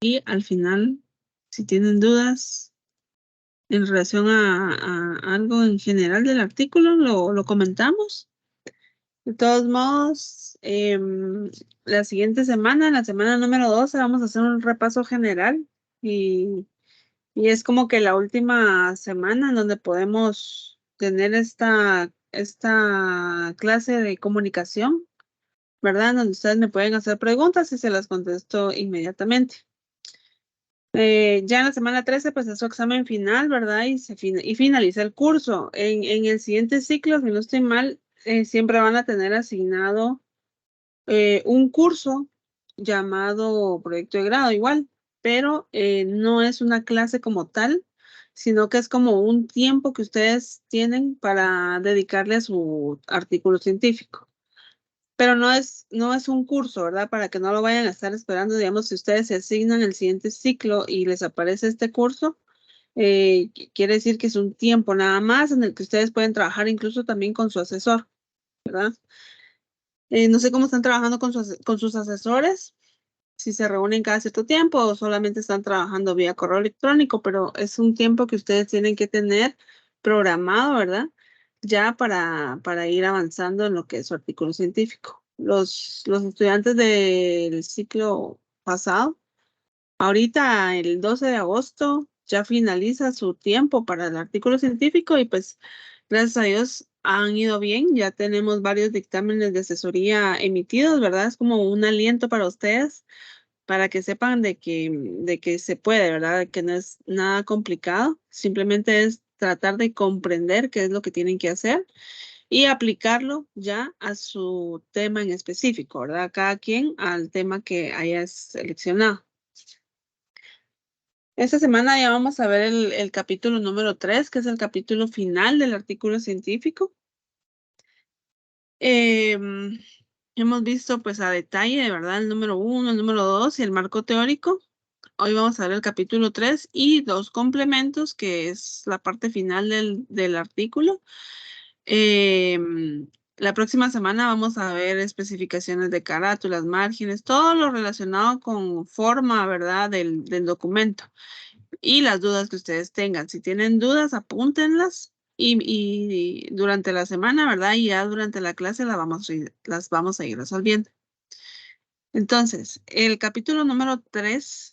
Y al final, si tienen dudas en relación a algo en general del artículo, lo comentamos. De todos modos, la siguiente semana, la semana número 12, vamos a hacer un repaso general y es como que la última semana en donde podemos tener esta clase de comunicación, ¿verdad? Donde ustedes me pueden hacer preguntas y se las contesto inmediatamente. Ya en la semana 13, pues es su examen final, ¿verdad? Y finaliza el curso. En el siguiente ciclo, si no estoy mal, siempre van a tener asignado un curso llamado proyecto de grado igual, pero no es una clase como tal, sino que es como un tiempo que ustedes tienen para dedicarle a su artículo científico. Pero no es un curso, ¿verdad? Para que no lo vayan a estar esperando, digamos, si ustedes se asignan el siguiente ciclo y les aparece este curso, quiere decir que es un tiempo nada más en el que ustedes pueden trabajar incluso también con su asesor, ¿verdad? No sé cómo están trabajando con sus asesores, si se reúnen cada cierto tiempo o solamente están trabajando vía correo electrónico, pero es un tiempo que ustedes tienen que tener programado, ¿verdad? Ya para ir avanzando en lo que es su artículo científico. Los estudiantes del ciclo pasado, ahorita el 12 de agosto ya finaliza su tiempo para el artículo científico y pues gracias a Dios han ido bien. Ya tenemos varios dictámenes de asesoría emitidos, ¿verdad? Es como un aliento para ustedes, para que sepan de que se puede, ¿verdad? Que no es nada complicado. Simplemente es tratar de comprender qué es lo que tienen que hacer y aplicarlo ya a su tema en específico, ¿verdad? Cada quien al tema que haya seleccionado. Esta semana ya vamos a ver el capítulo número 3, que es el capítulo final del artículo científico. Hemos visto pues a detalle, ¿verdad? El número 1, el número 2 y el marco teórico. Hoy vamos a ver el capítulo 3 y dos complementos, que es la parte final del artículo. La próxima semana vamos a ver especificaciones de carátulas, márgenes, todo lo relacionado con forma, ¿verdad? Del documento y las dudas que ustedes tengan. Si tienen dudas, apúntenlas y durante la semana, ¿verdad? Y ya durante la clase las vamos a ir resolviendo. Entonces, el capítulo número 3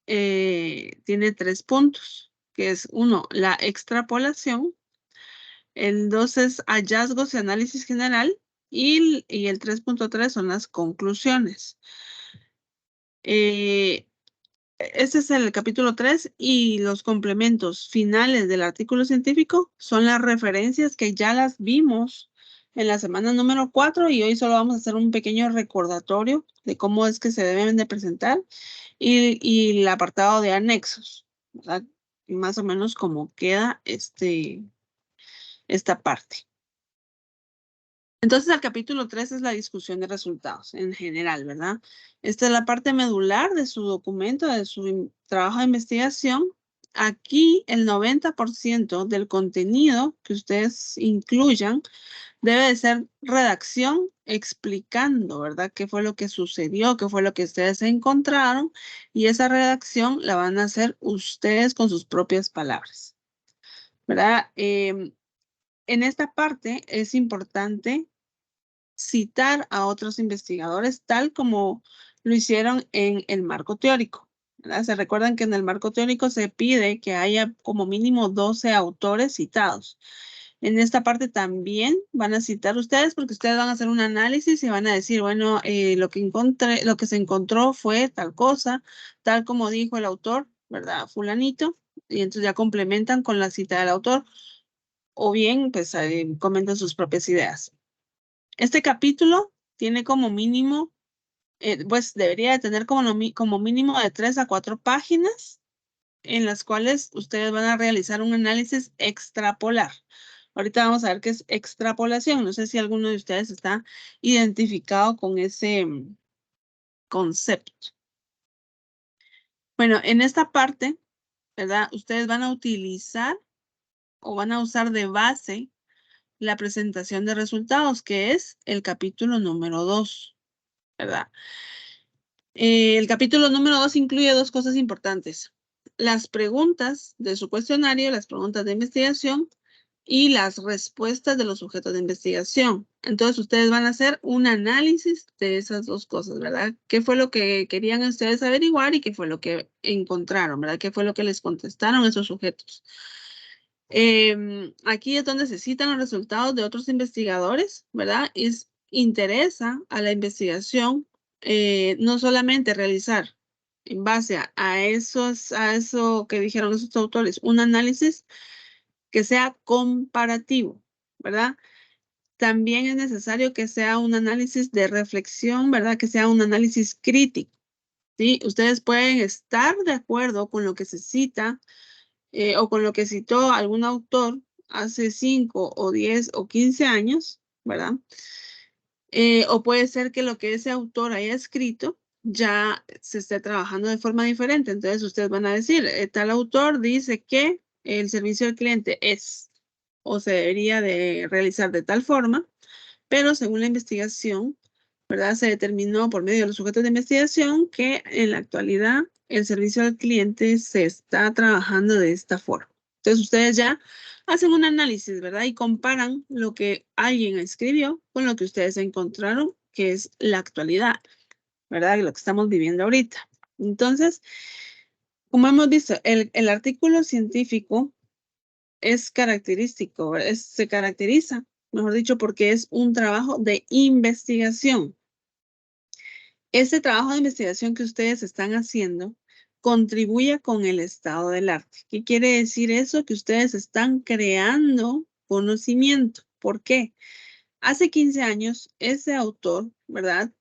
tiene 3 puntos, que es 1, la extrapolación, el 2 es hallazgos y análisis general y el 3.3 son las conclusiones. Este es el capítulo 3 y los complementos finales del artículo científico son las referencias que ya las vimos en la semana número 4 y hoy solo vamos a hacer un pequeño recordatorio de cómo es que se deben de presentar y el apartado de anexos, ¿verdad? Más o menos cómo queda esta parte. Entonces, el capítulo 3 es la discusión de resultados en general, ¿verdad? Esta es la parte medular de su documento, de su trabajo de investigación. Aquí, el 90% del contenido que ustedes incluyan debe de ser redacción explicando, ¿verdad? ¿Qué fue lo que sucedió? ¿Qué fue lo que ustedes encontraron? Y esa redacción la van a hacer ustedes con sus propias palabras, ¿verdad? En esta parte es importante citar a otros investigadores tal como lo hicieron en el marco teórico, ¿verdad? Se recuerdan que en el marco teórico se pide que haya como mínimo 12 autores citados. En esta parte también van a citar ustedes porque ustedes van a hacer un análisis y van a decir, bueno, lo que se encontró fue tal cosa, tal como dijo el autor, ¿verdad? Fulanito, y entonces ya complementan con la cita del autor o bien pues comentan sus propias ideas. Este capítulo tiene como mínimo, pues debería de tener como mínimo de 3 a 4 páginas en las cuales ustedes van a realizar un análisis extrapolar. Ahorita vamos a ver qué es extrapolación. No sé si alguno de ustedes está identificado con ese concepto. Bueno, en esta parte, ¿verdad? Ustedes van a utilizar o van a usar de base la presentación de resultados, que es el capítulo número 2, ¿verdad? El capítulo número 2 incluye dos cosas importantes. Las preguntas de su cuestionario, las preguntas de investigación y las respuestas de los sujetos de investigación. Entonces, ustedes van a hacer un análisis de esas dos cosas, ¿verdad? ¿Qué fue lo que querían ustedes averiguar y qué fue lo que encontraron, ¿verdad? ¿Qué fue lo que les contestaron esos sujetos? Aquí es donde se citan los resultados de otros investigadores, ¿verdad? Interesa a la investigación no solamente realizar en base a eso que dijeron esos autores, un análisis que sea comparativo, ¿verdad? También es necesario que sea un análisis de reflexión, ¿verdad? Que sea un análisis crítico, ¿sí? Ustedes pueden estar de acuerdo con lo que se cita o con lo que citó algún autor hace 5 o 10 o 15 años, ¿verdad? O puede ser que lo que ese autor haya escrito ya se esté trabajando de forma diferente. Entonces ustedes van a decir, tal autor dice que el servicio al cliente es o se debería de realizar de tal forma, pero según la investigación, ¿verdad? Se determinó por medio de los sujetos de investigación que en la actualidad el servicio al cliente se está trabajando de esta forma. Entonces ustedes ya hacen un análisis, ¿verdad? Y comparan lo que alguien escribió con lo que ustedes encontraron, que es la actualidad, ¿verdad? Lo que estamos viviendo ahorita. Entonces, como hemos visto, el artículo científico es característico, se caracteriza, mejor dicho, porque es un trabajo de investigación. Este trabajo de investigación que ustedes están haciendo contribuye con el estado del arte. ¿Qué quiere decir eso? Que ustedes están creando conocimiento. ¿Por qué? Hace 15 años, ese autor, ¿verdad?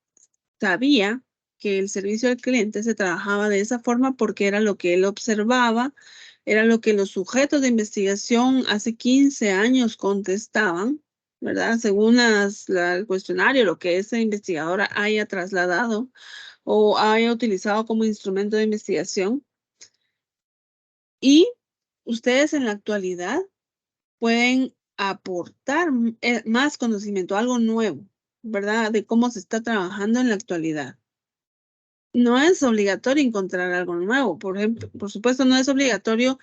Sabía que el servicio al cliente se trabajaba de esa forma porque era lo que él observaba, era lo que los sujetos de investigación hace 15 años contestaban, ¿verdad? Según el cuestionario, lo que esa investigadora haya trasladado o haya utilizado como instrumento de investigación. Y ustedes en la actualidad pueden aportar más conocimiento, algo nuevo, ¿verdad? De cómo se está trabajando en la actualidad. No es obligatorio encontrar algo nuevo. Por ejemplo, por supuesto, no es obligatorio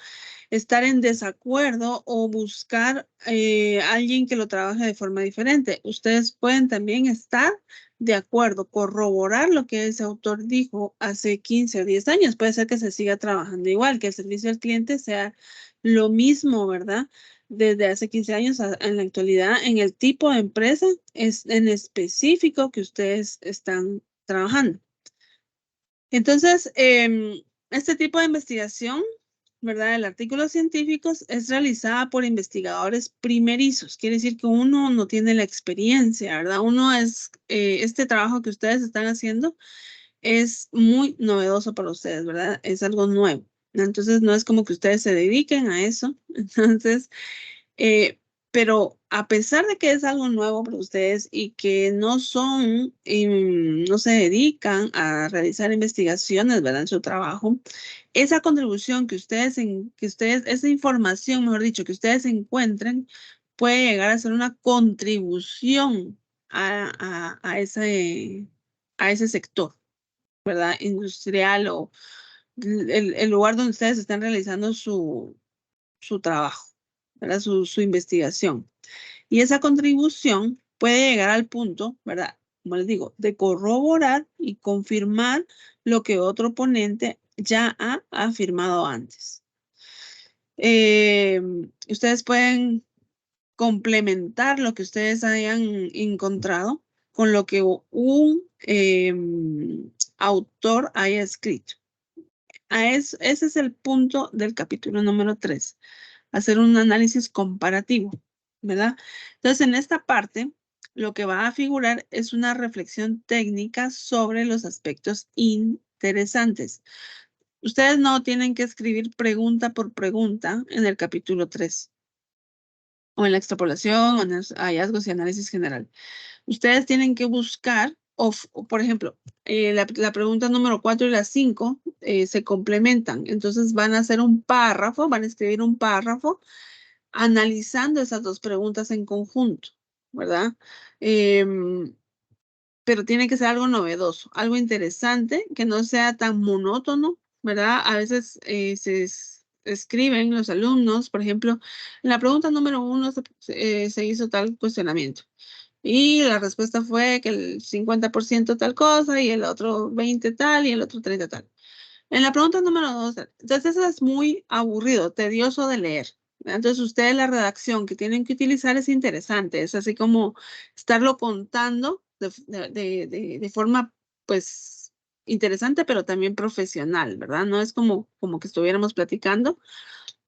estar en desacuerdo o buscar alguien que lo trabaje de forma diferente. Ustedes pueden también estar de acuerdo, corroborar lo que ese autor dijo hace 15 o 10 años. Puede ser que se siga trabajando igual, que el servicio al cliente sea lo mismo, ¿verdad? Desde hace 15 años en la actualidad, en el tipo de empresa es en específico que ustedes están trabajando. Entonces, este tipo de investigación, ¿verdad? El artículo científico es realizada por investigadores primerizos. Quiere decir que uno no tiene la experiencia, ¿verdad? Este trabajo que ustedes están haciendo es muy novedoso para ustedes, ¿verdad? Es algo nuevo. Entonces, no es como que ustedes se dediquen a eso. Entonces, eh, pero a pesar de que es algo nuevo para ustedes y que no no se dedican a realizar investigaciones, ¿verdad? En su trabajo, esa contribución esa información, mejor dicho, que ustedes encuentren, puede llegar a ser una contribución a ese sector, ¿verdad? Industrial o el lugar donde ustedes están realizando su trabajo, ¿verdad? Su investigación. Y esa contribución puede llegar al punto, ¿verdad? Como les digo, de corroborar y confirmar lo que otro ponente ya ha afirmado antes. Ustedes pueden complementar lo que ustedes hayan encontrado con lo que un autor haya escrito. Ese es el punto del capítulo número 3, hacer un análisis comparativo, ¿verdad? Entonces, en esta parte, lo que va a figurar es una reflexión técnica sobre los aspectos interesantes. Ustedes no tienen que escribir pregunta por pregunta en el capítulo 3 o en la extrapolación o en los hallazgos y análisis general. Ustedes tienen que buscar, por ejemplo, la pregunta número 4 y la 5 se complementan. Entonces van a hacer un párrafo, van a escribir un párrafo analizando esas dos preguntas en conjunto, ¿verdad? pero tiene que ser algo novedoso, algo interesante, que no sea tan monótono, ¿verdad? A veces escriben los alumnos, por ejemplo, en la pregunta número 1 se hizo tal cuestionamiento. Y la respuesta fue que el 50% tal cosa y el otro 20 tal y el otro 30 tal. En la pregunta número 2, entonces eso es muy aburrido, tedioso de leer. Entonces ustedes la redacción que tienen que utilizar es interesante, es así como estarlo contando de forma pues interesante, pero también profesional, ¿verdad? No es como que estuviéramos platicando,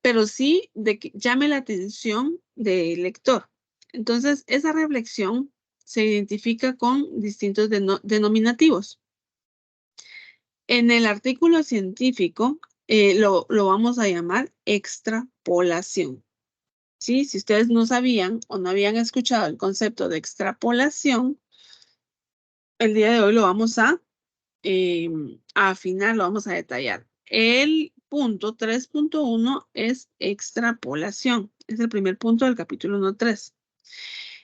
pero sí de que llame la atención del lector. Entonces esa reflexión se identifica con distintos denominativos. En el artículo científico lo vamos a llamar extrapolación. ¿Sí? Si ustedes no sabían o no habían escuchado el concepto de extrapolación, el día de hoy lo vamos a afinar, lo vamos a detallar. El punto 3.1 es extrapolación. Es el primer punto del capítulo 1.3.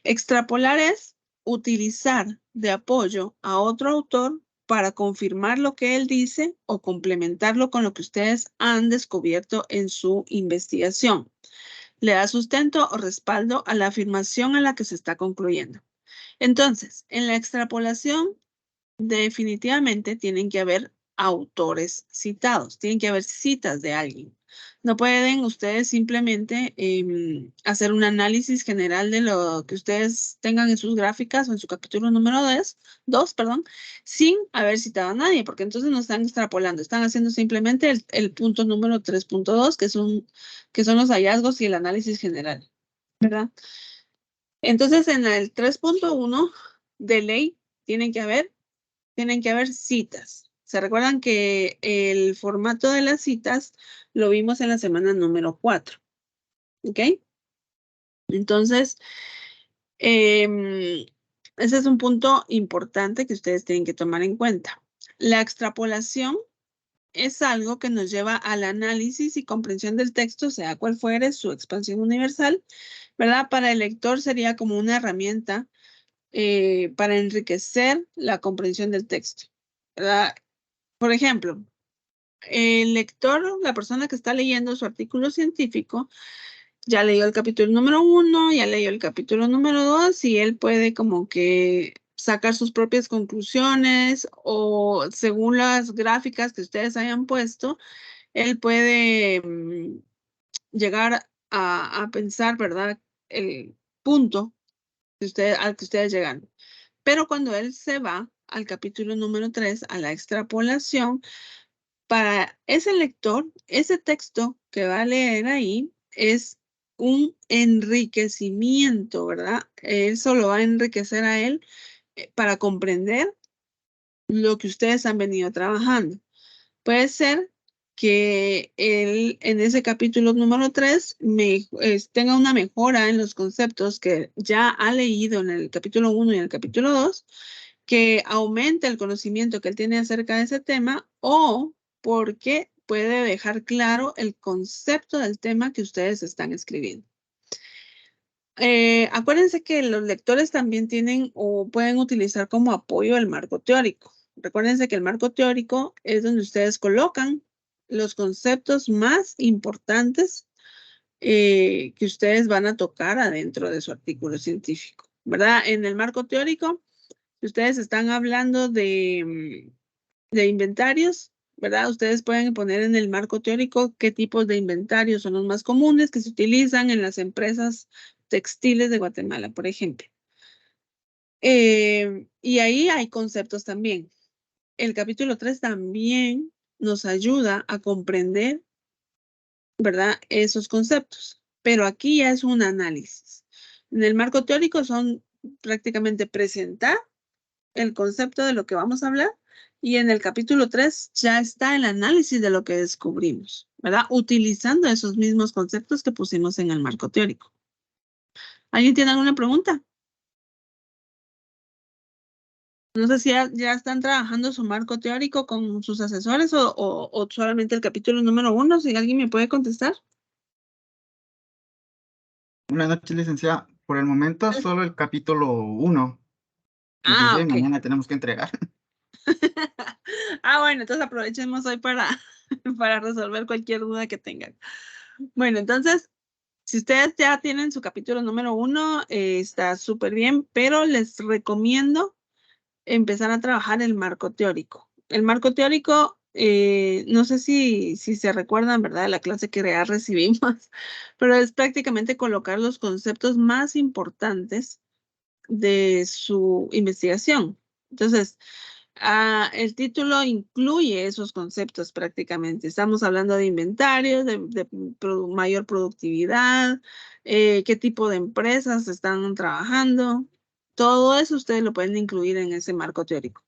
Extrapolar es utilizar de apoyo a otro autor para confirmar lo que él dice o complementarlo con lo que ustedes han descubierto en su investigación. Le da sustento o respaldo a la afirmación a la que se está concluyendo. Entonces, en la extrapolación, definitivamente tienen que haber autores citados, tienen que haber citas de alguien. No pueden ustedes simplemente hacer un análisis general de lo que ustedes tengan en sus gráficas o en su capítulo número 2, sin haber citado a nadie, porque entonces no están extrapolando, están haciendo simplemente el punto número 3.2, que son los hallazgos y el análisis general, ¿verdad? Entonces, en el 3.1 de ley tienen que haber citas. ¿Se recuerdan que el formato de las citas lo vimos en la semana número 4? ¿Ok? Entonces, ese es un punto importante que ustedes tienen que tomar en cuenta. La extrapolación es algo que nos lleva al análisis y comprensión del texto, sea cual fuere su expansión universal, ¿verdad? Para el lector sería como una herramienta para enriquecer la comprensión del texto, ¿verdad? Por ejemplo, el lector, la persona que está leyendo su artículo científico, ya leyó el capítulo número 1, ya leyó el capítulo número 2 y él puede como que sacar sus propias conclusiones o según las gráficas que ustedes hayan puesto, él puede llegar a pensar, ¿verdad? El punto al que ustedes llegan. Pero cuando él se va al capítulo número 3, a la extrapolación, para ese lector, ese texto que va a leer ahí es un enriquecimiento, ¿verdad? Eso lo va a enriquecer a él para comprender lo que ustedes han venido trabajando. Puede ser que él en ese capítulo número 3 tenga una mejora en los conceptos que ya ha leído en el capítulo 1 y en el capítulo 2, que aumente el conocimiento que él tiene acerca de ese tema o porque puede dejar claro el concepto del tema que ustedes están escribiendo. Acuérdense que los lectores también tienen o pueden utilizar como apoyo el marco teórico. Recuérdense que el marco teórico es donde ustedes colocan los conceptos más importantes que ustedes van a tocar adentro de su artículo científico, ¿verdad? En el marco teórico, si ustedes están hablando de inventarios, ¿verdad? Ustedes pueden poner en el marco teórico qué tipos de inventarios son los más comunes que se utilizan en las empresas textiles de Guatemala, por ejemplo. Y ahí hay conceptos también. El capítulo 3 también nos ayuda a comprender, ¿verdad? Esos conceptos. Pero aquí ya es un análisis. En el marco teórico son prácticamente presentar el concepto de lo que vamos a hablar y en el capítulo 3 ya está el análisis de lo que descubrimos, ¿verdad? Utilizando esos mismos conceptos que pusimos en el marco teórico. ¿Alguien tiene alguna pregunta? No sé si ya están trabajando su marco teórico con sus asesores o solamente el capítulo número 1, si alguien me puede contestar. Buenas noches, licenciada. Por el momento, solo el capítulo 1. Ah, Inclusive ok. mañana tenemos que entregar. Ah, bueno, entonces aprovechemos hoy para, para resolver cualquier duda que tengan. Bueno, entonces, si ustedes ya tienen su capítulo número 1, está súper bien, pero les recomiendo empezar a trabajar el marco teórico. El marco teórico, no sé si se recuerdan, ¿verdad? De la clase que ya recibimos, pero es prácticamente colocar los conceptos más importantes de su investigación. Entonces, el título incluye esos conceptos prácticamente. Estamos hablando de inventarios, de mayor productividad, qué tipo de empresas están trabajando. Todo eso ustedes lo pueden incluir en ese marco teórico.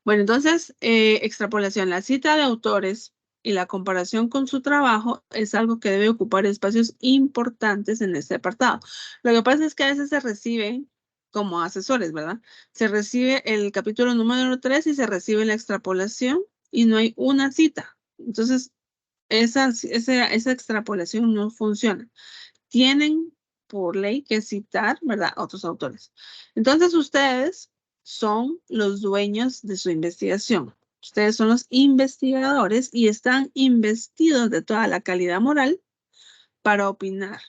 Bueno, entonces, extrapolación. La cita de autores y la comparación con su trabajo es algo que debe ocupar espacios importantes en este apartado. Lo que pasa es que a veces se reciben como asesores, ¿verdad? Se recibe el capítulo número 3 y se recibe la extrapolación y no hay una cita. Entonces, esa extrapolación no funciona. Tienen por ley que citar, ¿verdad?, a otros autores. Entonces, ustedes son los dueños de su investigación. Ustedes son los investigadores y están investidos de toda la calidad moral para opinar,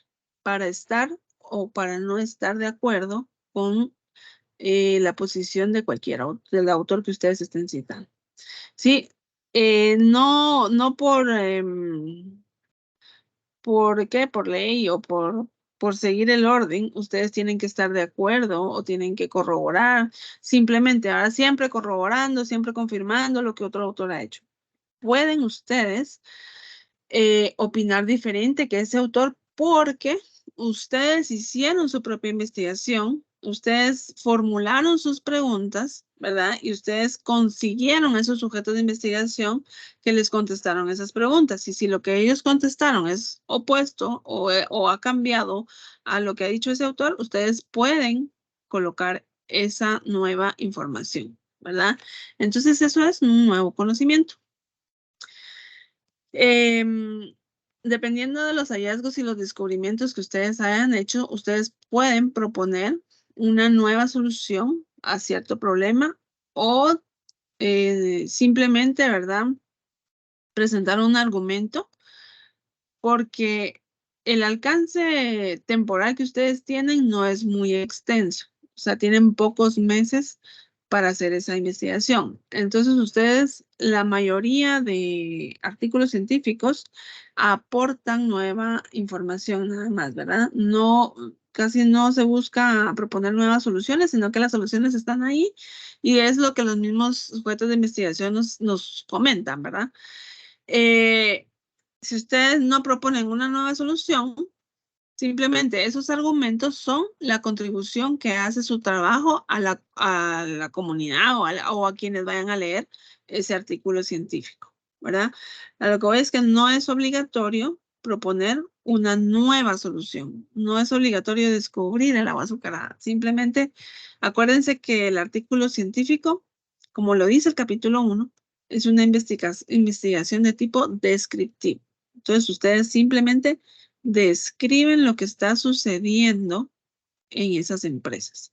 para estar o para no estar de acuerdo con la posición de del autor que ustedes estén citando. Sí, no ¿por qué? Por ley o por seguir el orden, ustedes tienen que estar de acuerdo o tienen que corroborar. Simplemente, ahora siempre corroborando, siempre confirmando lo que otro autor ha hecho. Pueden ustedes opinar diferente que ese autor porque ustedes hicieron su propia investigación, ustedes formularon sus preguntas, ¿verdad? Y ustedes consiguieron esos sujetos de investigación que les contestaron esas preguntas. Y si lo que ellos contestaron es opuesto o ha cambiado a lo que ha dicho ese autor, ustedes pueden colocar esa nueva información, ¿verdad? Entonces eso es un nuevo conocimiento. Dependiendo de los hallazgos y los descubrimientos que ustedes hayan hecho, ustedes pueden proponer una nueva solución a cierto problema o simplemente, ¿verdad?, presentar un argumento porque el alcance temporal que ustedes tienen no es muy extenso. O sea, tienen pocos meses para hacer esa investigación. Entonces, ustedes, la mayoría de artículos científicos aportan nueva información nada más, ¿verdad? No, casi no se busca proponer nuevas soluciones, sino que las soluciones están ahí y es lo que los mismos sujetos de investigación nos comentan, ¿verdad? Si ustedes no proponen una nueva solución, simplemente esos argumentos son la contribución que hace su trabajo a la comunidad o a quienes vayan a leer ese artículo científico, ¿verdad? A lo que voy es que no es obligatorio proponer una nueva solución. No es obligatorio descubrir el agua azucarada. Simplemente acuérdense que el artículo científico, como lo dice el capítulo 1, es una investigación de tipo descriptivo. Entonces, ustedes simplemente describen lo que está sucediendo en esas empresas.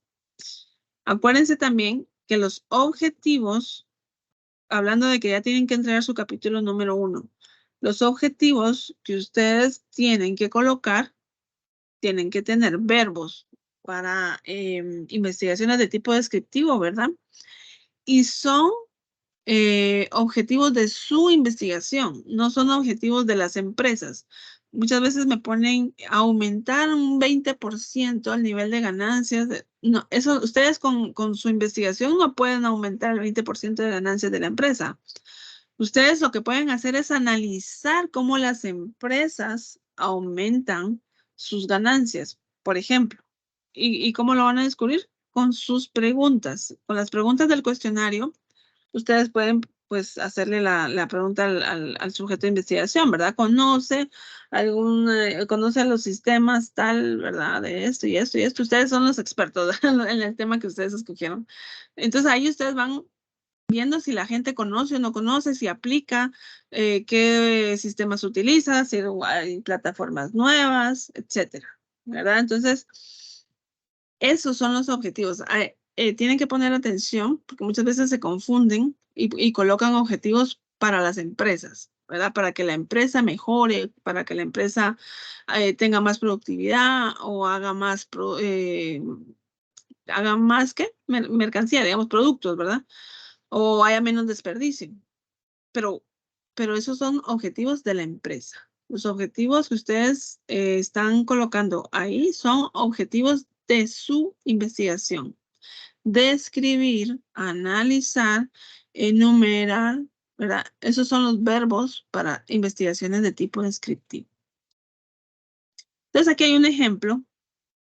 Acuérdense también que los objetivos, hablando de que ya tienen que entregar su capítulo número 1, los objetivos que ustedes tienen que colocar tienen que tener verbos para investigaciones de tipo descriptivo, ¿verdad? Y son objetivos de su investigación, no son objetivos de las empresas. Muchas veces me ponen aumentar un 20% el nivel de ganancias. No, eso, ustedes con su investigación no pueden aumentar el 20% de ganancias de la empresa. Ustedes lo que pueden hacer es analizar cómo las empresas aumentan sus ganancias, por ejemplo. ¿Y cómo lo van a descubrir? Con sus preguntas. Con las preguntas del cuestionario, ustedes pueden pues hacerle la pregunta al sujeto de investigación, ¿verdad? Conoce los sistemas tal, ¿verdad? De esto y esto y esto. Ustedes son los expertos en el tema que ustedes escogieron. Entonces ahí ustedes van viendo si la gente conoce o no conoce, si aplica, qué sistemas utiliza, si hay plataformas nuevas, etcétera, ¿verdad? Entonces, esos son los objetivos. tienen que poner atención porque muchas veces se confunden y colocan objetivos para las empresas, ¿verdad? Para que la empresa mejore, para que la empresa tenga más productividad o haga más que mercancía, digamos, productos, ¿verdad? O haya menos desperdicio. Pero, pero esos son objetivos de la empresa. Los objetivos que ustedes están colocando ahí son objetivos de su investigación. Describir, analizar, enumerar, ¿verdad? Esos son los verbos para investigaciones de tipo descriptivo. Entonces aquí hay un ejemplo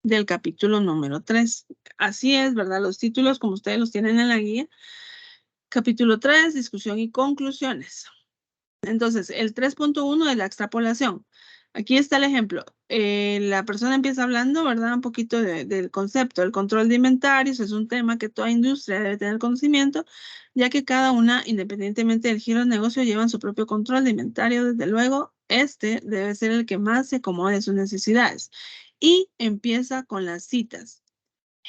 del capítulo número 3. Así es, ¿verdad? Los títulos, como ustedes los tienen en la guía. Capítulo 3, discusión y conclusiones. Entonces, el 3.1 de la extrapolación. Aquí está el ejemplo. La persona empieza hablando, ¿verdad? Un poquito del concepto. El control de inventarios es un tema que toda industria debe tener conocimiento, ya que cada una, independientemente del giro del negocio, llevan su propio control de inventario. Desde luego, este debe ser el que más se acomode a sus necesidades. Y empieza con las citas.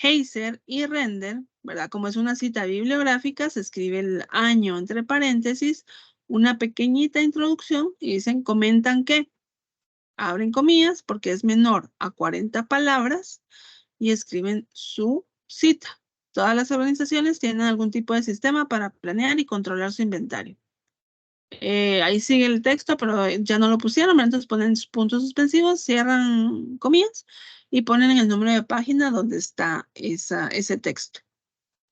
Heiser y Render, ¿verdad? Como es una cita bibliográfica, se escribe el año entre paréntesis, una pequeñita introducción y dicen, comentan que, abren comillas, porque es menor a 40 palabras y escriben su cita. Todas las organizaciones tienen algún tipo de sistema para planear y controlar su inventario. Ahí sigue el texto, pero ya no lo pusieron, entonces ponen puntos suspensivos, cierran comillas y ponen el número de página donde está ese texto.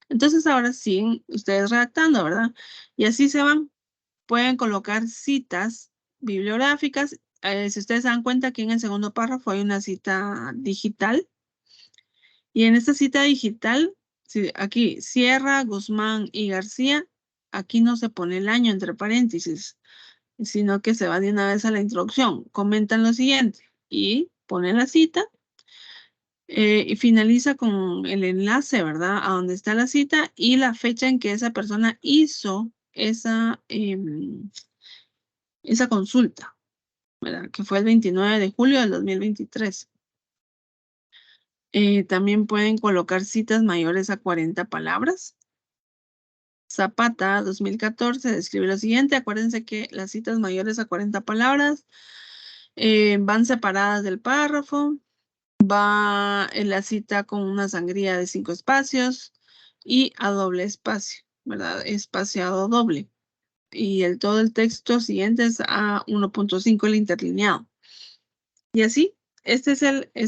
Entonces ahora siguen ustedes redactando, ¿verdad? Y así se van. Pueden colocar citas bibliográficas. Si ustedes se dan cuenta, aquí en el segundo párrafo hay una cita digital. Y en esta cita digital, aquí Sierra, Guzmán y García, aquí no se pone el año entre paréntesis, sino que se va de una vez a la introducción. Comentan lo siguiente y ponen la cita y finaliza con el enlace, ¿verdad? A donde está la cita y la fecha en que esa persona hizo esa consulta, ¿verdad? Que fue el 29 de julio del 2023. También pueden colocar citas mayores a 40 palabras. Zapata 2014 describe lo siguiente. Acuérdense que las citas mayores a 40 palabras van separadas del párrafo. Va en la cita con una sangría de 5 espacios y a doble espacio, ¿verdad? Espaciado doble. Y todo el texto siguiente es a 1.5 el interlineado. Y así, esta es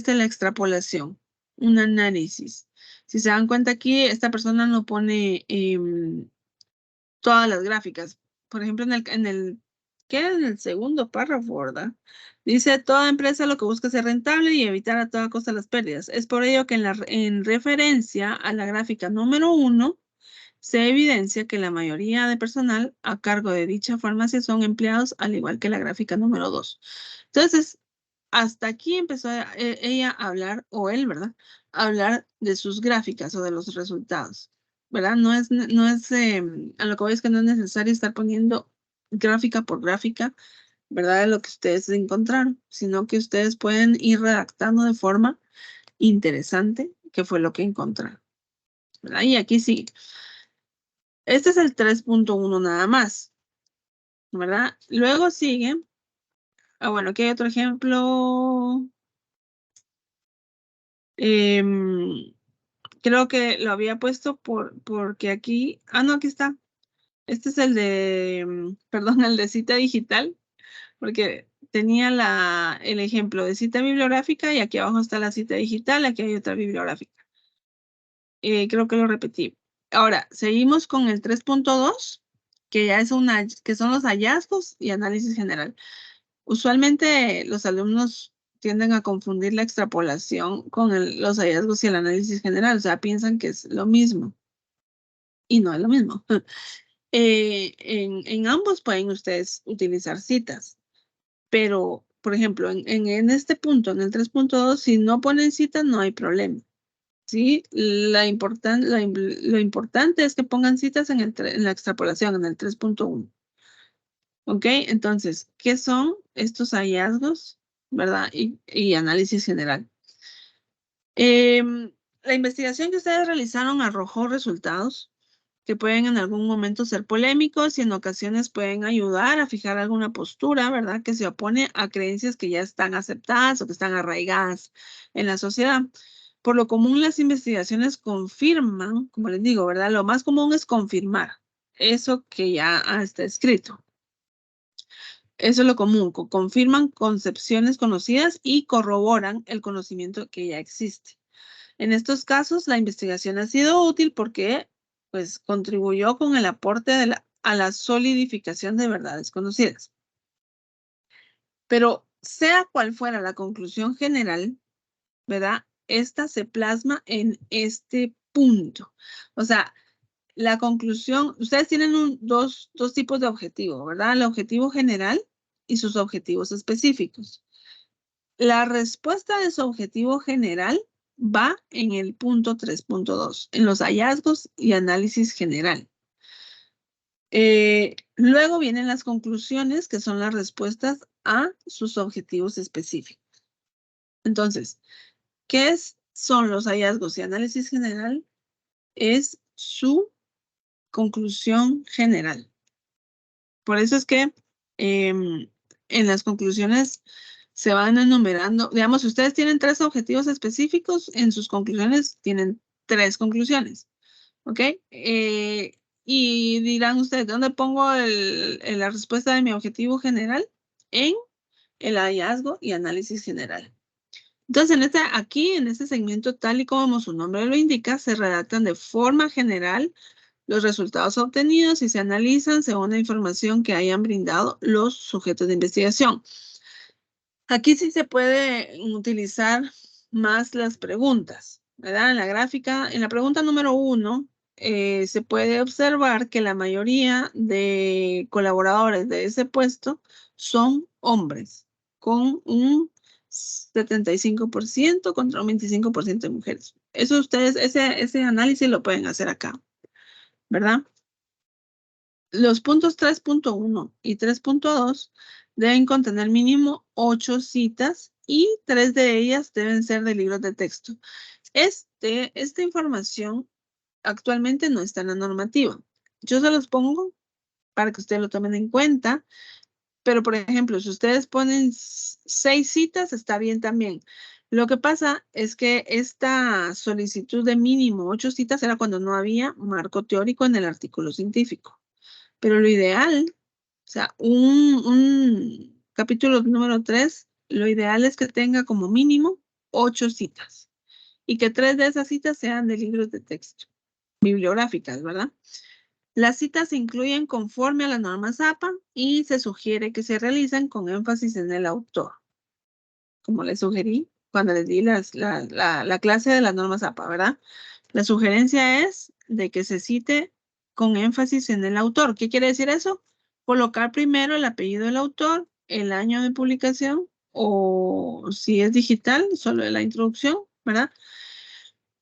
la extrapolación, un análisis. Si se dan cuenta aquí, esta persona no pone todas las gráficas. Por ejemplo, ¿qué? En el segundo párrafo, ¿verdad? Dice, toda empresa lo que busca es ser rentable y evitar a toda costa las pérdidas. Es por ello que en referencia a la gráfica número 1, se evidencia que la mayoría de personal a cargo de dicha farmacia son empleados, al igual que la gráfica número 2. Entonces, hasta aquí empezó ella a hablar, o él, ¿verdad? A hablar de sus gráficas o de los resultados, ¿verdad? A lo que voy es que no es necesario estar poniendo gráfica por gráfica, ¿verdad? De lo que ustedes encontraron, sino que ustedes pueden ir redactando de forma interesante qué fue lo que encontraron, ¿verdad? Y aquí sí. Este es el 3.1 nada más, ¿verdad? Luego sigue. Bueno, aquí hay otro ejemplo. Creo que lo había puesto porque aquí. No, aquí está. Este es el perdón, el de cita digital, porque tenía el ejemplo de cita bibliográfica y aquí abajo está la cita digital, aquí hay otra bibliográfica. Creo que lo repetí. Ahora, seguimos con el 3.2, que ya que son los hallazgos y análisis general. Usualmente los alumnos tienden a confundir la extrapolación con los hallazgos y el análisis general, o sea, piensan que es lo mismo y no es lo mismo. En ambos pueden ustedes utilizar citas, pero, por ejemplo, en este punto, en el 3.2, si no ponen citas, no hay problema. ¿Sí? Lo importante es que pongan citas en la extrapolación, en el 3.1. ¿Ok? Entonces, ¿qué son estos hallazgos? ¿Verdad? Y análisis general. La investigación que ustedes realizaron arrojó resultados que pueden en algún momento ser polémicos y en ocasiones pueden ayudar a fijar alguna postura, ¿verdad? Que se opone a creencias que ya están aceptadas o que están arraigadas en la sociedad. Por lo común, las investigaciones confirman, como les digo, ¿verdad? Lo más común es confirmar eso que ya está escrito. Eso es lo común, confirman concepciones conocidas y corroboran el conocimiento que ya existe. En estos casos, la investigación ha sido útil porque pues, contribuyó con el aporte a la solidificación de verdades conocidas. Pero sea cual fuera la conclusión general, ¿verdad? Esta se plasma en este punto. O sea, la conclusión, ustedes tienen dos tipos de objetivo, ¿verdad? El objetivo general y sus objetivos específicos. La respuesta de su objetivo general va en el punto 3.2, en los hallazgos y análisis general. Luego vienen las conclusiones, que son las respuestas a sus objetivos específicos. Entonces, ¿qué son los hallazgos y análisis general? Es su conclusión general. Por eso es que en las conclusiones se van enumerando, digamos, si ustedes tienen 3 objetivos específicos, en sus conclusiones tienen 3 conclusiones, ¿ok? Y dirán ustedes, ¿dónde pongo la respuesta de mi objetivo general? En el hallazgo y análisis general. Entonces, aquí, en este segmento, tal y como su nombre lo indica, se redactan de forma general los resultados obtenidos y se analizan según la información que hayan brindado los sujetos de investigación. Aquí sí se puede utilizar más las preguntas, ¿verdad? En la gráfica, en la pregunta número 1, se puede observar que la mayoría de colaboradores de ese puesto son hombres, con un 75% contra un 25% de mujeres. Eso ustedes, ese análisis lo pueden hacer acá, ¿verdad? Los puntos 3.1 y 3.2 deben contener mínimo 8 citas y 3 de ellas deben ser de libros de texto. Esta información actualmente no está en la normativa. Yo se los pongo para que ustedes lo tomen en cuenta, pero por ejemplo, si ustedes ponen 6 citas, está bien también. Lo que pasa es que esta solicitud de mínimo 8 citas era cuando no había marco teórico en el artículo científico. Pero lo ideal, o sea, un capítulo número 3, lo ideal es que tenga como mínimo 8 citas y que 3 de esas citas sean de libros de texto, bibliográficas, ¿verdad? Las citas se incluyen conforme a la norma ZAPA y se sugiere que se realicen con énfasis en el autor, como les sugerí cuando les di la clase de la norma ZAPA, ¿verdad? La sugerencia es de que se cite con énfasis en el autor. ¿Qué quiere decir eso? Colocar primero el apellido del autor, el año de publicación, o si es digital, solo la introducción, ¿verdad?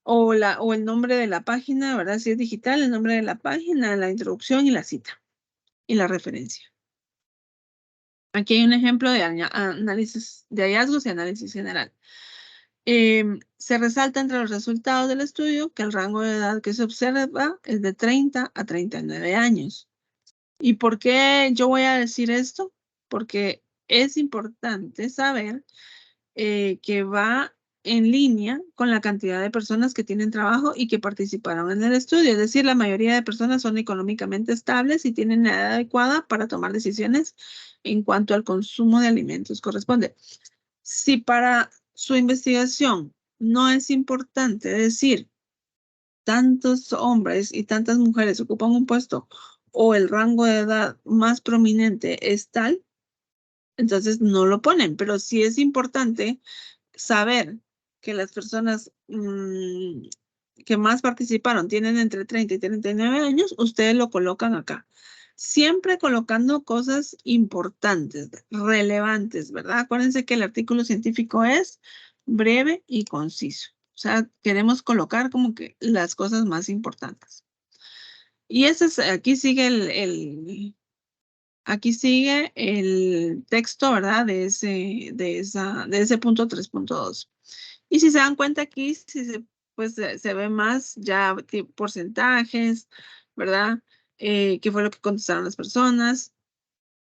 O el nombre de la página, ¿verdad? Si es digital, el nombre de la página, la introducción y la cita, y la referencia. Aquí hay un ejemplo de análisis de hallazgos y análisis general. Se resalta entre los resultados del estudio que el rango de edad que se observa es de 30 a 39 años. ¿Y por qué yo voy a decir esto? Porque es importante saber que va en línea con la cantidad de personas que tienen trabajo y que participaron en el estudio. Es decir, la mayoría de personas son económicamente estables y tienen la edad adecuada para tomar decisiones en cuanto al consumo de alimentos corresponde. Si para su investigación no es importante decir tantos hombres y tantas mujeres ocupan un puesto o el rango de edad más prominente es tal, entonces no lo ponen. Pero sí es importante saber que las personas que más participaron tienen entre 30 y 39 años, ustedes lo colocan acá. Siempre colocando cosas importantes, relevantes, ¿verdad? Acuérdense que el artículo científico es breve y conciso. O sea, queremos colocar como que las cosas más importantes. Y aquí sigue aquí sigue el texto, ¿verdad? De ese punto 3.2. Y si se dan cuenta aquí, si se pues se ve más ya porcentajes, ¿verdad? ¿Qué fue lo que contestaron las personas?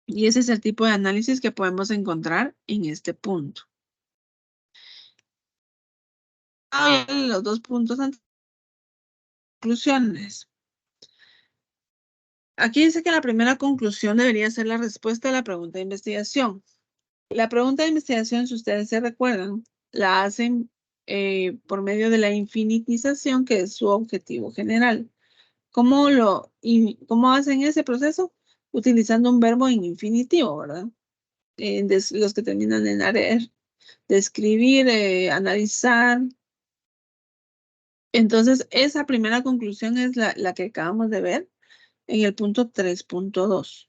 Y ese es el tipo de análisis que podemos encontrar en este punto. Los dos puntos antes. Conclusiones. Aquí dice que la primera conclusión debería ser la respuesta a la pregunta de investigación. La pregunta de investigación, si ustedes se recuerdan, la hacen por medio de la infinitización, que es su objetivo general. ¿Cómo hacen ese proceso? Utilizando un verbo en infinitivo, ¿verdad? Los que terminan en arer, describir, analizar. Entonces, esa primera conclusión es la que acabamos de ver en el punto 3.2.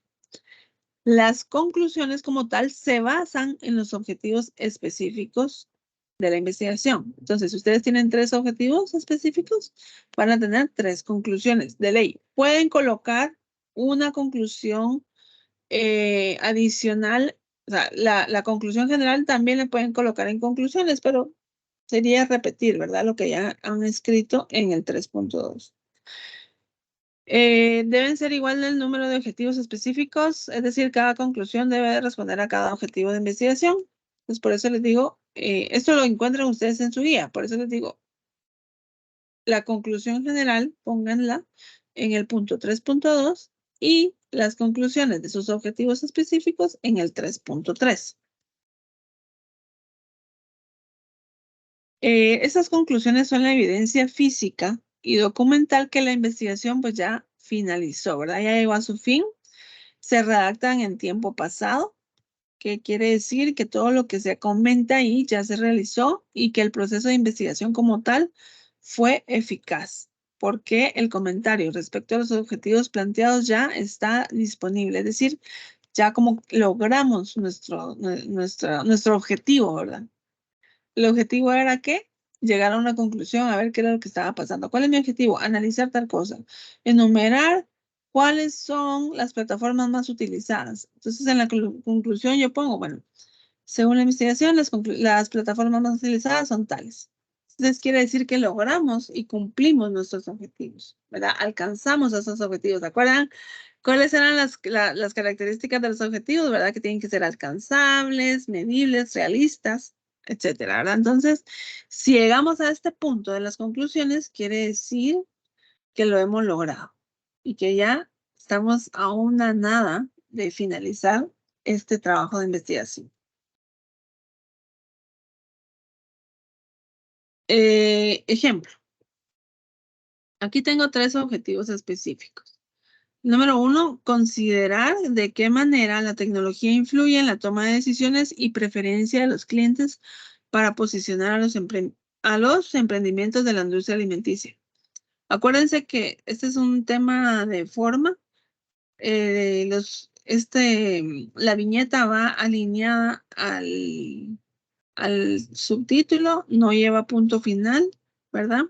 Las conclusiones como tal se basan en los objetivos específicos de la investigación. Entonces, si ustedes tienen 3 objetivos específicos, van a tener 3 conclusiones de ley. Pueden colocar una conclusión adicional, o sea, la conclusión general también la pueden colocar en conclusiones, pero sería repetir, ¿verdad? Lo que ya han escrito en el 3.2. Deben ser igual el número de objetivos específicos, es decir, cada conclusión debe responder a cada objetivo de investigación. Entonces, por eso les digo, esto lo encuentran ustedes en su guía, por eso les digo, la conclusión general, pónganla en el punto 3.2 y las conclusiones de sus objetivos específicos en el 3.3. Esas conclusiones son la evidencia física y documental que la investigación pues ya finalizó, ¿verdad? Ya llegó a su fin. Se redactan en tiempo pasado, que quiere decir que todo lo que se comenta ahí ya se realizó y que el proceso de investigación como tal fue eficaz, porque el comentario respecto a los objetivos planteados ya está disponible, es decir, ya como logramos nuestro objetivo, ¿verdad? El objetivo era que llegar a una conclusión, a ver qué era lo que estaba pasando. ¿Cuál es mi objetivo? Analizar tal cosa. Enumerar cuáles son las plataformas más utilizadas. Entonces, en la conclusión yo pongo, bueno, según la investigación, las plataformas más utilizadas son tales. Entonces, quiere decir que logramos y cumplimos nuestros objetivos, ¿verdad? Alcanzamos esos objetivos. ¿Se acuerdan cuáles eran las características de los objetivos, verdad? Que tienen que ser alcanzables, medibles, realistas, etcétera, ¿verdad? Entonces, si llegamos a este punto de las conclusiones, quiere decir que lo hemos logrado y que ya estamos a una nada de finalizar este trabajo de investigación. Ejemplo, aquí tengo 3 objetivos específicos. Número 1, considerar de qué manera la tecnología influye en la toma de decisiones y preferencia de los clientes para posicionar a los emprendimientos de la industria alimenticia. Acuérdense que este es un tema de forma. La viñeta va alineada al subtítulo, no lleva punto final, ¿verdad?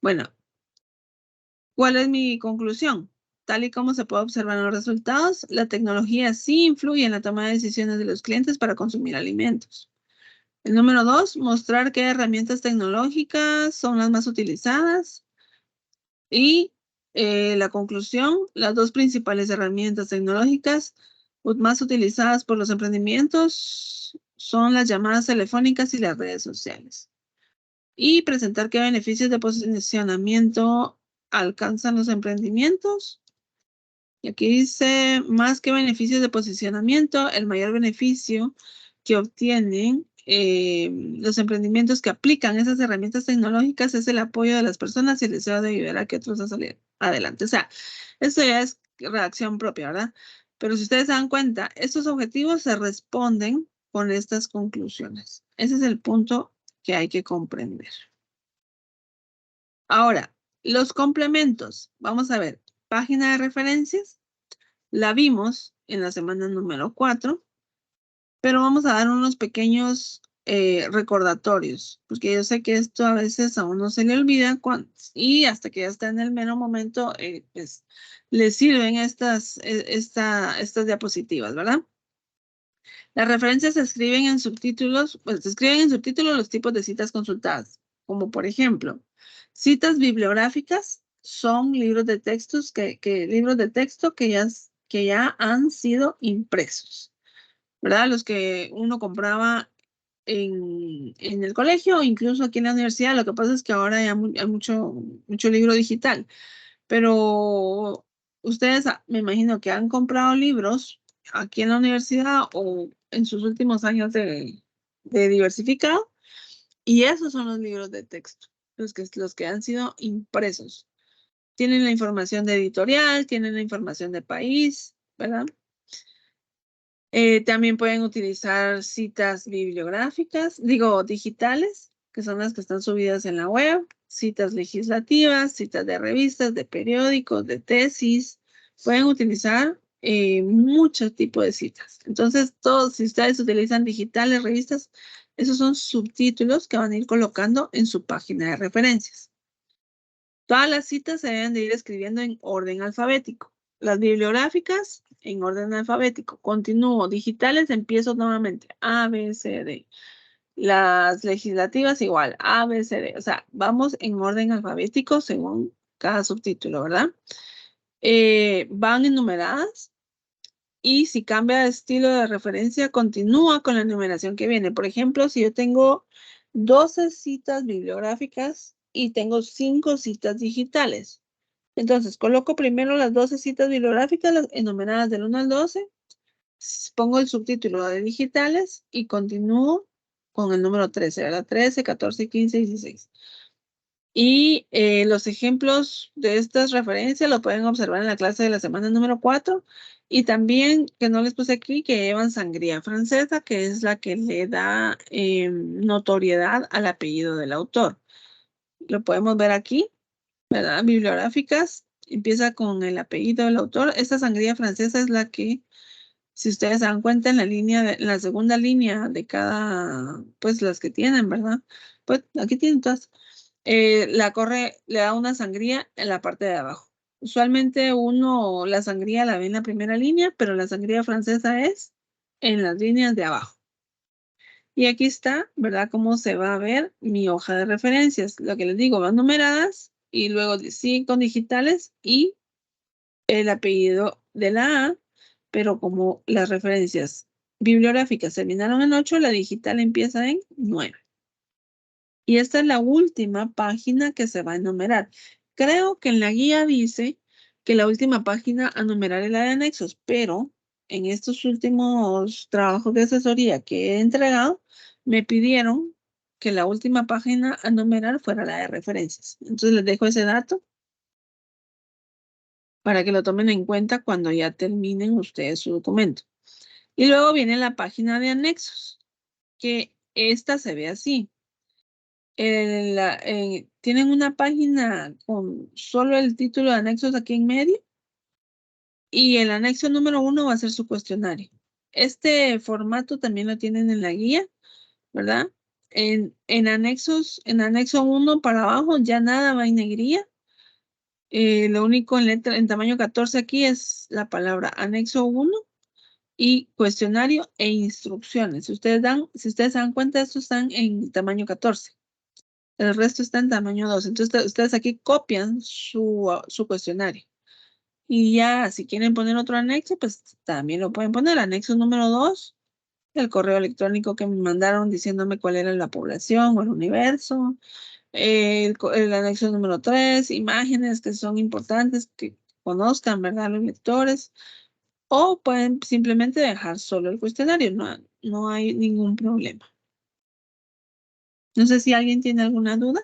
Bueno, ¿cuál es mi conclusión? Tal y como se puede observar en los resultados, la tecnología sí influye en la toma de decisiones de los clientes para consumir alimentos. El número 2, mostrar qué herramientas tecnológicas son las más utilizadas. Y la conclusión, las 2 principales herramientas tecnológicas más utilizadas por los emprendimientos son las llamadas telefónicas y las redes sociales. Y presentar qué beneficios de posicionamiento alcanzan los emprendimientos. Y aquí dice, más que beneficios de posicionamiento, el mayor beneficio que obtienen los emprendimientos que aplican esas herramientas tecnológicas es el apoyo de las personas y el deseo de ayudar a que otros a salir adelante. O sea, esto ya es reacción propia, ¿verdad? Pero si ustedes se dan cuenta, estos objetivos se responden con estas conclusiones. Ese es el punto que hay que comprender. Ahora, los complementos. Vamos a ver, página de referencias. La vimos en la semana número 4, pero vamos a dar unos pequeños recordatorios, porque yo sé que esto a veces a uno se le olvida y hasta que ya está en el mero momento, pues le sirven estas diapositivas, ¿verdad? Las referencias se escriben en subtítulos, pues se escriben en subtítulos los tipos de citas consultadas. como por ejemplo, citas bibliográficas son libros de textos libros de texto que ya han sido impresos, ¿verdad? Los que uno compraba en el colegio o incluso aquí en la universidad. Lo que pasa es que ahora hay mucho libro digital, pero ustedes me imagino que han comprado libros aquí en la universidad o en sus últimos años de diversificado, y esos son los libros de texto, los que han sido impresos. Tienen la información de editorial, tienen la información de país, ¿verdad? También pueden utilizar citas bibliográficas, digo, digitales, que son las que están subidas en la web, citas legislativas, citas de revistas, de periódicos, de tesis. Pueden utilizar muchos tipos de citas. Entonces, si ustedes utilizan digitales, revistas, esos son subtítulos que van a ir colocando en su página de referencias. Todas las citas se deben de ir escribiendo en orden alfabético. Las bibliográficas en orden alfabético. Continúo. Digitales empiezo nuevamente. A, B, C, D. Las legislativas igual. A, B, C, D. O sea, vamos en orden alfabético según cada subtítulo, ¿verdad? Van enumeradas. Y si cambia de estilo de referencia, continúa con la numeración que viene. Por ejemplo, si yo tengo 12 citas bibliográficas y tengo 5 citas digitales. Entonces, coloco primero las 12 citas bibliográficas enumeradas del 1 al 12, pongo el subtítulo de digitales y continúo con el número 13, ¿verdad? 13, 14, 15, 16. Y los ejemplos de estas referencias lo pueden observar en la clase de la semana número 4. Y también, que no les puse aquí, que llevan sangría francesa, que es la que le da notoriedad al apellido del autor. Lo podemos ver aquí, ¿verdad? Bibliográficas, empieza con el apellido del autor. Esta sangría francesa es la que, si ustedes se dan cuenta, en la segunda línea de cada, pues las que tienen, ¿verdad? Pues aquí tienen todas. Le da una sangría en la parte de abajo. Usualmente la sangría la ve en la primera línea, pero la sangría francesa es en las líneas de abajo. Y aquí está, ¿verdad? Cómo se va a ver mi hoja de referencias. Lo que les digo, van numeradas y luego sí con digitales y el apellido de la A, pero como las referencias bibliográficas terminaron en 8, la digital empieza en 9. Y esta es la última página que se va a enumerar. Creo que en la guía dice que la última página a numerar es la de anexos, pero en estos últimos trabajos de asesoría que he entregado, me pidieron que la última página a numerar fuera la de referencias. Entonces les dejo ese dato para que lo tomen en cuenta cuando ya terminen ustedes su documento. Y luego viene la página de anexos, que esta se ve así. Tienen una página con solo el título de anexos aquí en medio y el anexo número 1 va a ser su cuestionario. Este formato también lo tienen en la guía, ¿verdad? En anexo 1 para abajo ya nada va en negrilla. Lo único en tamaño 14 aquí es la palabra anexo 1 y cuestionario e instrucciones. Si ustedes se dan cuenta, estos están en tamaño 14. El resto está en tamaño 2. Entonces, ustedes aquí copian su cuestionario. Y ya, si quieren poner otro anexo, pues también lo pueden poner. Anexo número 2, el correo electrónico que me mandaron diciéndome cuál era la población o el universo. El anexo número 3, imágenes que son importantes que conozcan, ¿verdad? Los lectores. O pueden simplemente dejar solo el cuestionario. No hay ningún problema. No sé si alguien tiene alguna duda.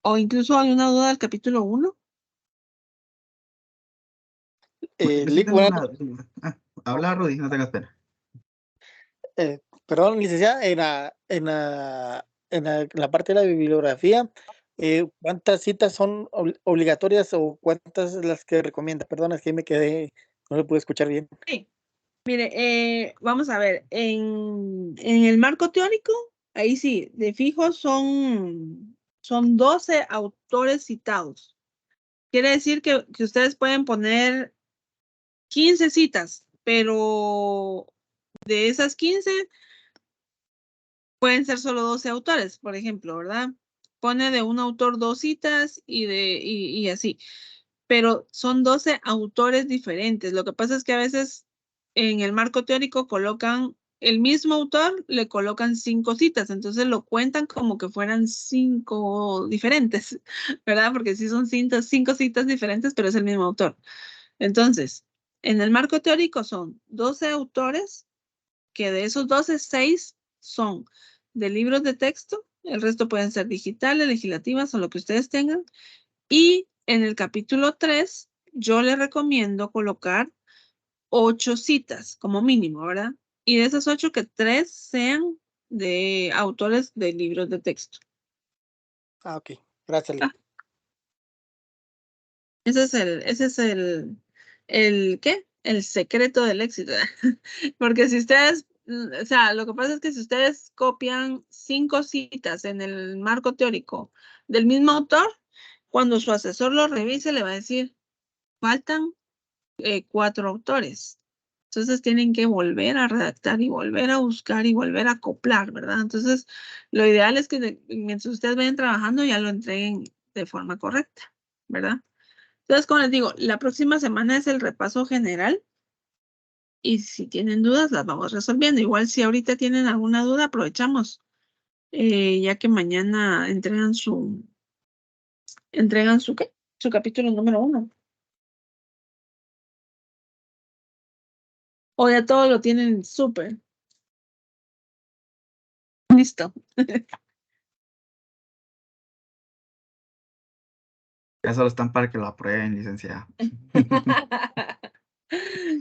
O incluso alguna duda del capítulo 1. Yo sí tengo una duda. Habla, Rudy, no tengas pena. Perdón, licenciada, en la parte de la bibliografía, ¿cuántas citas son obligatorias o cuántas las que recomienda? Perdón, es que me quedé, no lo pude escuchar bien. Sí. Mire, vamos a ver, en el marco teórico, ahí sí, de fijo son 12 autores citados. Quiere decir que ustedes pueden poner 15 citas, pero de esas 15, pueden ser solo 12 autores, por ejemplo, ¿verdad? Pone de un autor 2 citas y así. Pero son 12 autores diferentes. Lo que pasa es que a veces en el marco teórico colocan el mismo autor, le colocan 5 citas, entonces lo cuentan como que fueran 5 diferentes, ¿verdad? Porque sí son 5 citas diferentes, pero es el mismo autor. Entonces, en el marco teórico son 12 autores, que de esos 12, 6 son de libros de texto, el resto pueden ser digitales, legislativas o lo que ustedes tengan. Y en el capítulo 3, yo le recomiendo colocar 8 citas como mínimo, ¿verdad? Y de esas 8, que 3 sean de autores de libros de texto. Ah, ok. Gracias, Lick. Ese es ¿qué? El secreto del éxito. Porque si ustedes, o sea, lo que pasa es que si ustedes copian 5 citas en el marco teórico del mismo autor, cuando su asesor lo revise, le va a decir, faltan 4 autores. Entonces tienen que volver a redactar y volver a buscar y volver a acoplar, ¿verdad? Entonces, lo ideal es que mientras ustedes vayan trabajando ya lo entreguen de forma correcta, ¿verdad? Entonces, como les digo, la próxima semana es el repaso general y si tienen dudas las vamos resolviendo. Igual si ahorita tienen alguna duda, aprovechamos, ya que mañana entregan ¿qué? Su capítulo número 1. O ya todo lo tienen súper listo. Ya solo están para que lo aprueben, licenciada.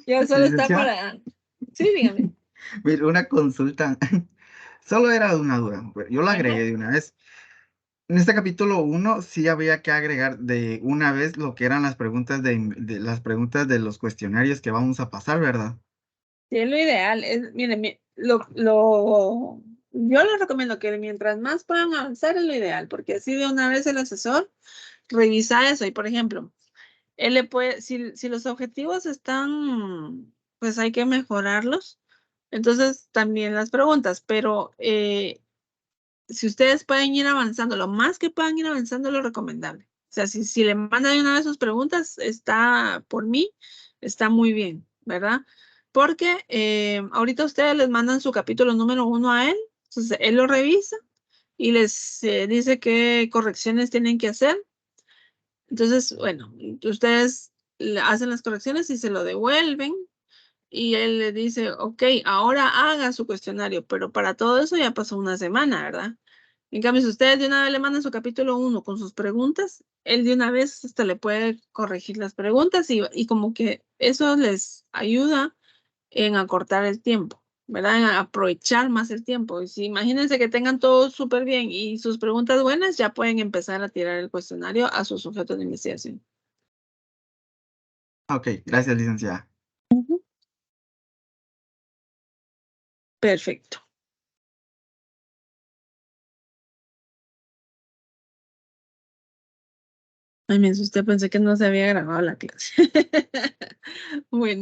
Ya solo está Licenciada, para... Sí, dígame. mire, una consulta. Solo era una duda, pero yo lo Ajá. agregué de una vez. En este capítulo 1 sí había que agregar de una vez lo que eran las preguntas de las preguntas de los cuestionarios que vamos a pasar, ¿verdad? Sí, es lo ideal. Miren, yo les recomiendo que mientras más puedan avanzar es lo ideal, porque así de una vez el asesor revisa eso. Y por ejemplo, él le puede, si los objetivos están, pues hay que mejorarlos. Entonces también las preguntas, pero si ustedes pueden ir avanzando, lo más que puedan ir avanzando es lo recomendable. O sea, si le mandan de una vez sus preguntas, está por mí, está muy bien, ¿verdad? Porque ahorita ustedes les mandan su capítulo número 1 a él, entonces él lo revisa y les dice qué correcciones tienen que hacer. Entonces, bueno, ustedes le hacen las correcciones y se lo devuelven y él le dice, ok, ahora haga su cuestionario, pero para todo eso ya pasó una semana, ¿verdad? En cambio, si ustedes de una vez le mandan su capítulo 1 con sus preguntas, él de una vez hasta le puede corregir las preguntas y como que eso les ayuda en acortar el tiempo, ¿verdad? En aprovechar más el tiempo. Y si imagínense que tengan todo súper bien y sus preguntas buenas, ya pueden empezar a tirar el cuestionario a sus sujetos de investigación. Ok, gracias, licenciada. Ujú. Perfecto. Ay, me asusté, pensé que no se había grabado la clase. Bueno.